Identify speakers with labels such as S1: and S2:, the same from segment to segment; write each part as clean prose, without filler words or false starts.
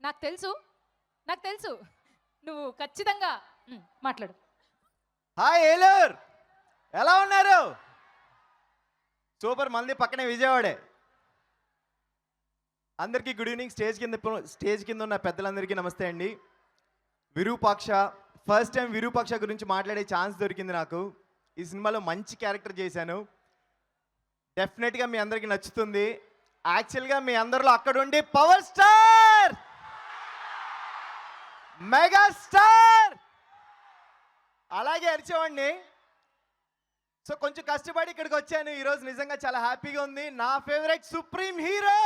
S1: నాకు తెలుసు నాకు తెలుసు నువ్వు ఖచ్చితంగా మాట్లాడు.
S2: హాయ్ ఏలూరు, ఎలా ఉన్నారు? సూపర్, మంది పక్కనే విజయవాడే. అందరికీ గుడ్ ఈవినింగ్. స్టేజ్ కింద ఉన్న పెద్దలందరికీ నమస్తే అండి. విరూపాక్ష, ఫస్ట్ టైం విరూపాక్ష గురించి మాట్లాడే ఛాన్స్ దొరికింది నాకు. ఈ సినిమాలో మంచి క్యారెక్టర్ చేశాను. డెఫినెట్గా మీ అందరికీ నచ్చుతుంది. యాక్చువల్గా మీ అందరిలో అక్కడ ఉండి పవర్ స్టార్, మెగా స్టార్ అలాగే అరిచేవాడిని. సో కొంచెం కష్టపడి ఇక్కడికి వచ్చాను ఈరోజు. నిజంగా చాలా హ్యాపీగా ఉంది. నా ఫేవరెట్ సుప్రీం హీరో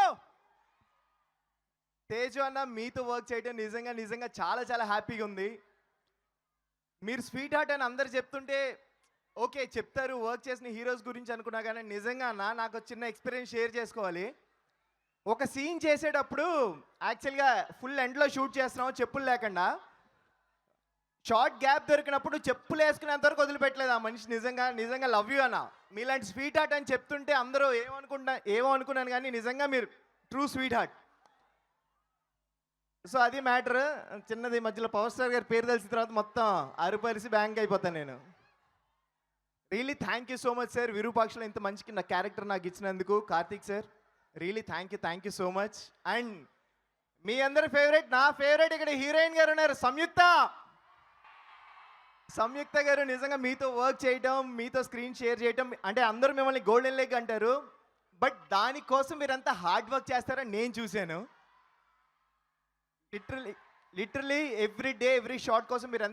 S2: తేజు అన్న మీతో వర్క్ చేయడం నిజంగా చాలా చాలా హ్యాపీగా ఉంది. మీరు స్వీట్ హార్ట్ అని అందరు చెప్తుంటే ఓకే చెప్తారు వర్క్ చేసిన హీరోస్ గురించి అనుకున్నా, కానీ నిజంగా అన్న నాకు చిన్న ఎక్స్పీరియన్స్ షేర్ చేసుకోవాలి. ఒక సీన్ చేసేటప్పుడు యాక్చువల్గా ఫుల్ ఎండ్లో షూట్ చేస్తున్నాం చెప్పులు లేకుండా. షార్ట్ గ్యాప్ దొరికినప్పుడు చెప్పులు వేసుకునేంత వరకు వదిలిపెట్టలేదు ఆ మనిషి. నిజంగా లవ్ యూ అన్న. మీలాంటి స్వీట్ హార్ట్ అని చెప్తుంటే అందరూ ఏమో అనుకున్నాను, కానీ నిజంగా మీరు ట్రూ స్వీట్ హార్ట్. సో అది మ్యాటర్. చిన్నది మధ్యలో పవర్ స్టార్ గారి పేరు తెలిసిన తర్వాత మొత్తం అరుపరిసి బ్యాంక్ అయిపోతాను నేను. Really thank you so much sir. విరూపాక్షలో ఇంత మంచి నా క్యారెక్టర్ నాకు ఇచ్చినందుకు Karthik sir, really thank you so much. And మీ అందరి ఫేవరెట్, నా ఫేవరెట్ ఇక్కడ హీరోయిన్ గారు ఉన్నారు సంయుక్త గారు. నిజంగా మీతో వర్క్ చేయటం, మీతో స్క్రీన్ షేర్ చేయటం అంటే అందరూ మిమ్మల్ని గోల్డెన్ లెగ్ అంటారు, బట్ దానికోసం మీరంతా హార్డ్ వర్క్ చేస్తారని నేను చూశాను. Literally every day every shot కోసం మీరు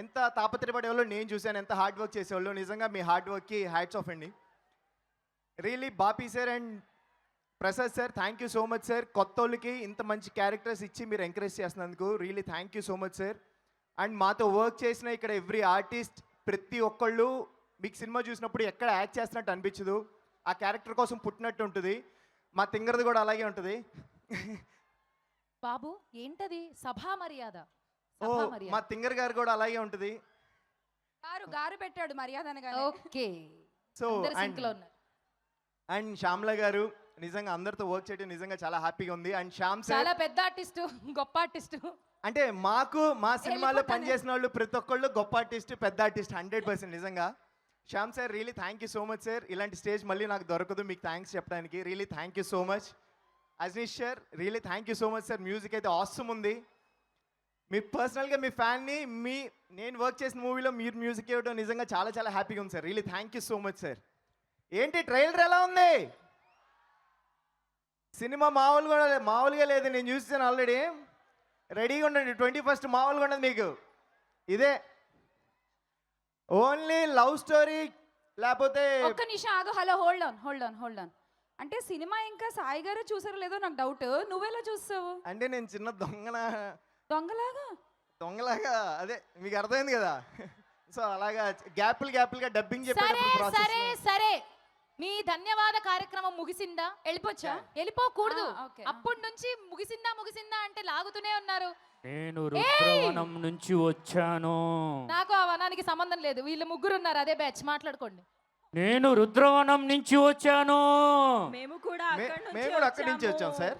S2: ఎంత తాపత్రయపడేవాళ్ళు నేను చూశాను, ఎంత హార్డ్ వర్క్ చేసేవాళ్ళు. నిజంగా మీ హార్డ్ వర్క్కి హ్యాట్స్ ఆఫ్ అండి. Really Bapi sir and Prasad sir, thank you so much sir. కొత్త వాళ్ళకి ఇంత మంచి క్యారెక్టర్స్ ఇచ్చి మీరు ఎంకరేజ్ చేస్తున్నందుకు really thank you so much sir. And మాతో వర్క్ చేసిన ఇక్కడ ఎవ్రీ ఆర్టిస్ట్, ప్రతి ఒక్కళ్ళు మీకు సినిమా చూసినప్పుడు ఎక్కడ యాక్ట్ చేస్తున్నట్టు అనిపించదు, ఆ క్యారెక్టర్ కోసం పుట్టినట్టు ఉంటుంది. మా తింగరది కూడా అలాగే ఉంటుంది.
S1: బాబు ఏంటది సభా మర్యాద?
S2: ఓ మా తింగర్ గారు కూడా అలాగే ఉంటుంది.
S3: గారు పెట్టాడు మర్యాద అనగానే.
S1: ఓకే,
S2: సో అండ్ శ్యామ్ల గారు నిజంగా అందరితో వర్క్ చేయడం నిజంగా చాలా హ్యాపీగా ఉంది. అండ్ శ్యామ్ సార్
S1: చాలా పెద్ద ఆర్టిస్ట్, గొప్ప ఆర్టిస్ట్.
S2: అంటే మా సినిమాలో పనిచేసిన వాళ్ళు ప్రతి ఒక్కళ్ళు గొప్ప ఆర్టిస్ట్, పెద్ద ఆర్టిస్ట్ 100%. నిజంగా Shyam sir really thank you so much sir. ఇలాంటి స్టేజ్ మళ్ళీ నాకు దొరకదు మీకు థ్యాంక్స్ చెప్పడానికి. Really thank you so much. Ajaneesh sir really thank you so much sir. Music అయితే ఆసమ్ ఉంది. మీ పర్సనల్గా మీ ఫ్యాన్ని నేను వర్క్ చేసిన మూవీలో మీరు మ్యూజిక్ ఇవ్వడం నిజంగా చాలా చాలా హ్యాపీగా ఉంది sir. Really thank you so much sir. ఏంటి ట్రైలర్ ఎలా ఉంది? సినిమా మామూలుగా లేదు, నేను చూసాను ఆల్రెడీ. రెడీగా ఉండండి, 21st మామూలుగా ఉండదు మీకు. ఇదే ఓన్లీ లవ్ స్టోరీ లేకపోతే
S3: ఒక్క నిమిషం ఆగు. Hello, hold on. అంటే సినిమా ఇంకా సాయి గారే చూసారో లేదో నాకు డౌట్. నువ్వెలా చూస్తావు?
S2: అంటే నేను చిన్న
S3: దొంగలాగా
S2: అదే మీకు అర్థమైంది కదా. సో అలాగా గ్యాప్లుగా డబ్బింగ్ చెప్పేటప్పుడు
S1: సరే మీ ధన్యవాద కార్యక్రమం ముగిసిందా?
S3: వెళ్ళిపోవచ్చా?
S1: వెళ్ళిపోకూడదు.
S3: ఓకే.
S1: అప్పటి నుంచి ముగిసిందా అంటే లాగుతూనే ఉన్నారు.
S4: నేను రుద్రవనం నుంచి వచ్చాను.
S1: నాకు ఆ వనానికి సంబంధం లేదు. వీళ్ళు ముగ్గురు ఉన్నారు, అదే బ్యాచ్, మాట్లాడుకోండి.
S4: నేను రుద్రవనం నుంచి వచ్చాను.
S3: మేము కూడా
S2: అక్కడి నుంచి వచ్చాం సార్.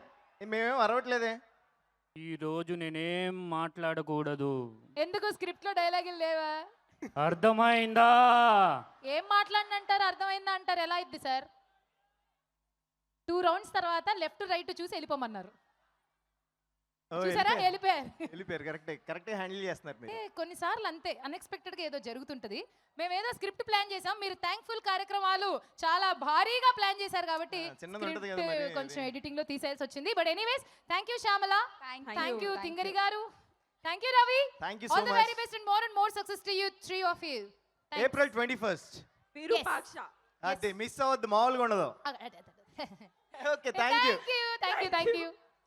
S2: మేమేం అరవట్లేదే.
S4: ఈ రోజు నేనేం మాట్లాడకూడదు.
S1: ఎందుకు స్క్రిప్ట్ లో డైలాగులు లేవా?
S4: అర్థమైందా?
S1: ఏం మాట్లాడినంటారు, అర్థమైందా అంటారు, ఎలా అయింది సార్? 2 rounds తర్వాత లెఫ్ట్ రైట్ చూసి వెళ్ళిపోమన్నారు. చూసారా?
S2: వెళ్ళిపోయారు. కరెక్ట్ హ్యాండిల్ చేస్తున్నారు మీరు.
S1: కొన్నిసార్లు అంతే అన్ఎక్స్పెక్టెడ్ గా ఏదో జరుగుతుంటది. మేము ఏదో స్క్రిప్ట్ ప్లాన్ చేసాం, మీరు థ్యాంక్ఫుల్ కార్యక్రమాలు చాలా భారీగా ప్లాన్ చేశారు కాబట్టి కొంచెం ఎడిటింగ్ లో తీసేయాల్సి వచ్చింది. But anyways thank you Shyamala, thank you Thingari గారు, thank you Ravi. All the very best and more success to you 3 of you.
S2: April 21st
S3: Virupaksha.
S2: అదే మిస్ అవ్వద్దు, మామూలుగా ఉండదు. Okay, thank you.